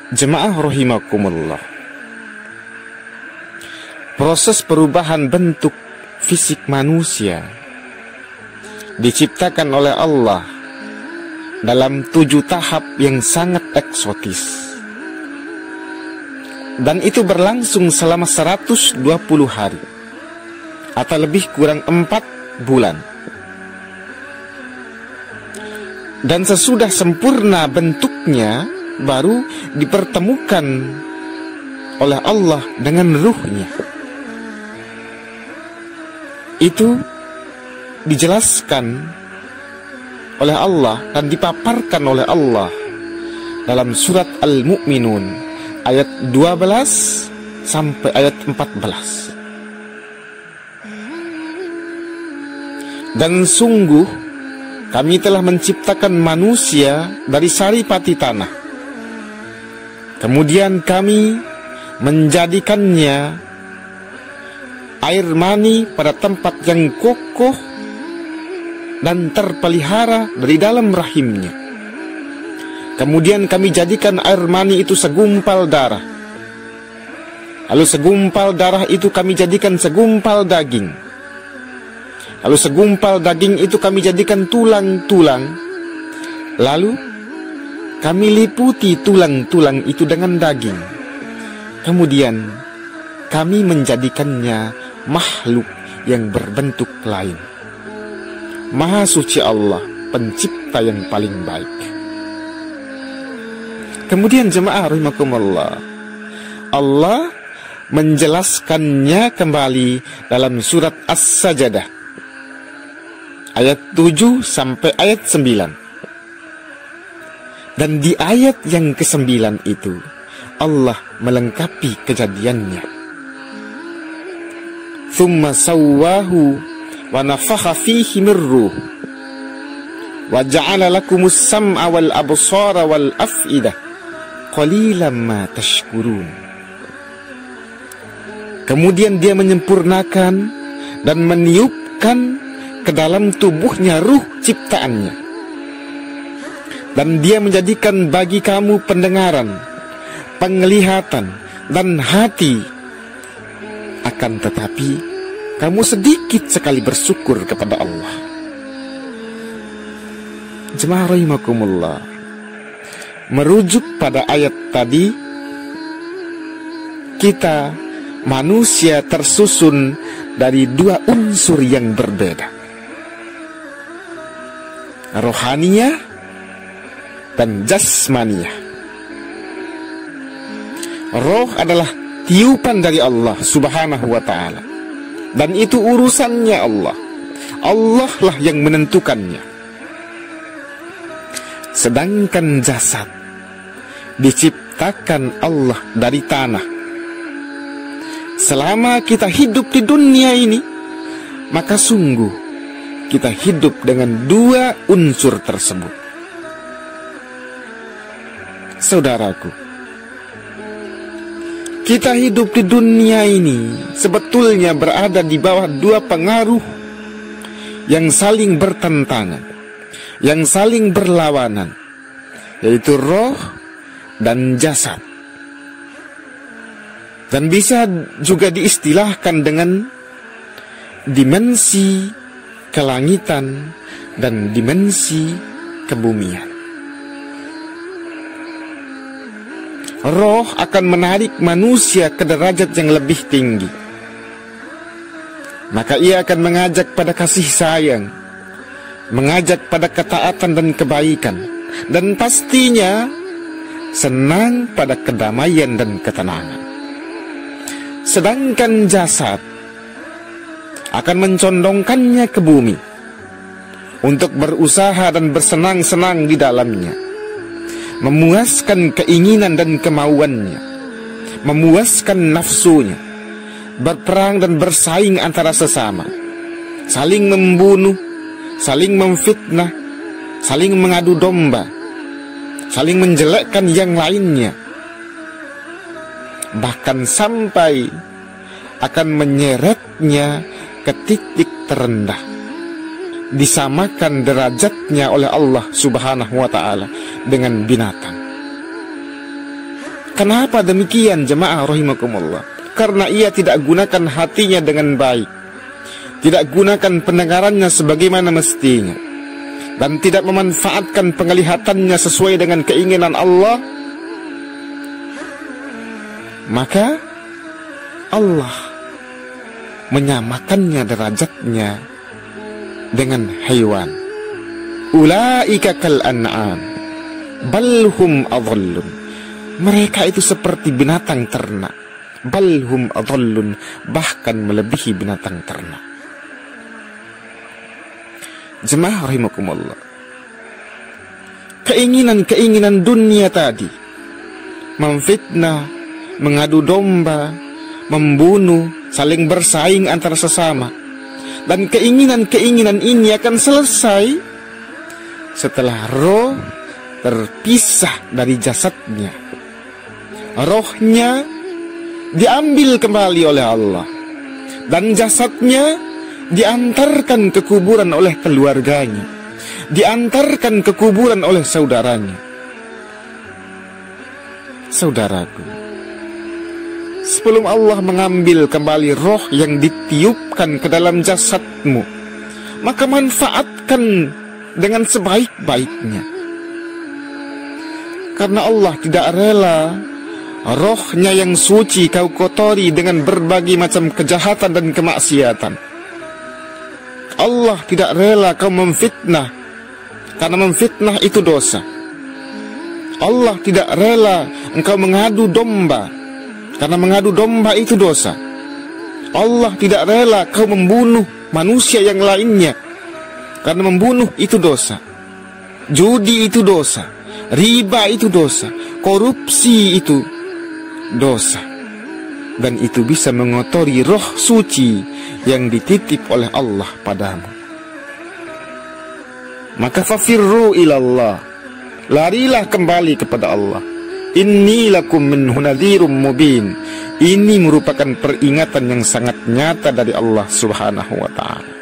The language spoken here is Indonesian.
Jemaah rahimakumullah, proses perubahan bentuk fisik manusia diciptakan oleh Allah dalam 7 tahap yang sangat eksotis, dan itu berlangsung selama 120 hari atau lebih kurang 4 bulan. Dan sesudah sempurna bentuknya, baru dipertemukan oleh Allah dengan ruhnya. Itu dijelaskan oleh Allah dan dipaparkan oleh Allah dalam surat Al-Mu'minun ayat 12 sampai ayat 14. Dan sungguh kami telah menciptakan manusia dari saripati tanah. Kemudian kami menjadikannya air mani pada tempat yang kokoh dan terpelihara dari dalam rahimnya. Kemudian kami jadikan air mani itu segumpal darah. Lalu segumpal darah itu kami jadikan segumpal daging. Lalu segumpal daging itu kami jadikan tulang-tulang. Lalu kami liputi tulang-tulang itu dengan daging. Kemudian kami menjadikannya makhluk yang berbentuk lain. Maha suci Allah, pencipta yang paling baik. Kemudian jemaah rahimakumullah, Allah menjelaskannya kembali dalam surat As-Sajdah ayat 7 sampai ayat 9. Dan di ayat yang ke-9 itu Allah melengkapi kejadiannya. Tsumma sawwahu wa nafakha fihi min ruh wa ja'ala lakumus sam'a wal absara wal af'idah qalilan ma tashkurun. Kemudian dia menyempurnakan dan meniupkan ke dalam tubuhnya ruh ciptaannya, dan dia menjadikan bagi kamu pendengaran, penglihatan, dan hati. Akan tetapi kamu sedikit sekali bersyukur kepada Allah. Jemaah rahimakumullah, merujuk pada ayat tadi, kita manusia tersusun dari 2 unsur yang berbeda, rohaniyah dan jasmaniyah. Roh adalah tiupan dari Allah subhanahu wa ta'ala, dan itu urusannya Allah. Allah lah yang menentukannya. Sedangkan jasad diciptakan Allah dari tanah. Selama kita hidup di dunia ini, maka sungguh kita hidup dengan 2 unsur tersebut. Saudaraku, kita hidup di dunia ini sebetulnya berada di bawah 2 pengaruh yang saling bertentangan, yang saling berlawanan, yaitu roh dan jasad. Dan bisa juga diistilahkan dengan dimensi kelangitan dan dimensi kebumian. Roh akan menarik manusia ke derajat yang lebih tinggi. Maka ia akan mengajak pada kasih sayang, mengajak pada ketaatan dan kebaikan, dan pastinya senang pada kedamaian dan ketenangan. Sedangkan jasad akan mencondongkannya ke bumi untuk berusaha dan bersenang-senang di dalamnya, memuaskan keinginan dan kemauannya, memuaskan nafsunya, berperang dan bersaing antara sesama, saling membunuh, saling memfitnah, saling mengadu domba, saling menjelekkan yang lainnya, bahkan sampai akan menyeretnya ke titik terendah, disamakan derajatnya oleh Allah subhanahu wa ta'ala dengan binatang. Kenapa demikian jemaah rahimakumullah? Karena ia tidak gunakan hatinya dengan baik, tidak gunakan pendengarannya sebagaimana mestinya, dan tidak memanfaatkan penglihatannya sesuai dengan keinginan Allah. Maka Allah menyamakannya derajatnya dengan hewan. Ulaika kal an'am bal hum adhallun. Mereka itu seperti binatang ternak. Bal hum adhallun, bahkan melebihi binatang ternak. Jemaah rahimakumullah, keinginan-keinginan dunia tadi, memfitnah, mengadu domba, membunuh, saling bersaing antara sesama, dan keinginan-keinginan ini akan selesai setelah roh terpisah dari jasadnya. Rohnya diambil kembali oleh Allah, dan jasadnya diantarkan ke kuburan oleh keluarganya, diantarkan ke kuburan oleh saudaranya. Saudaraku, sebelum Allah mengambil kembali roh yang ditiupkan ke dalam jasadmu, maka manfaatkan dengan sebaik-baiknya. Karena Allah tidak rela rohnya yang suci kau kotori dengan berbagai macam kejahatan dan kemaksiatan. Allah tidak rela kau memfitnah, karena memfitnah itu dosa. Allah tidak rela engkau mengadu domba, karena mengadu domba itu dosa. Allah tidak rela kau membunuh manusia yang lainnya, karena membunuh itu dosa. Judi itu dosa, riba itu dosa, korupsi itu dosa, dan itu bisa mengotori roh suci yang dititip oleh Allah padamu. Maka fafirru ilallah, larilah kembali kepada Allah. Inni lakum minhu nadhirum mubin. Ini merupakan peringatan yang sangat nyata dari Allah Subhanahu wa ta'ala.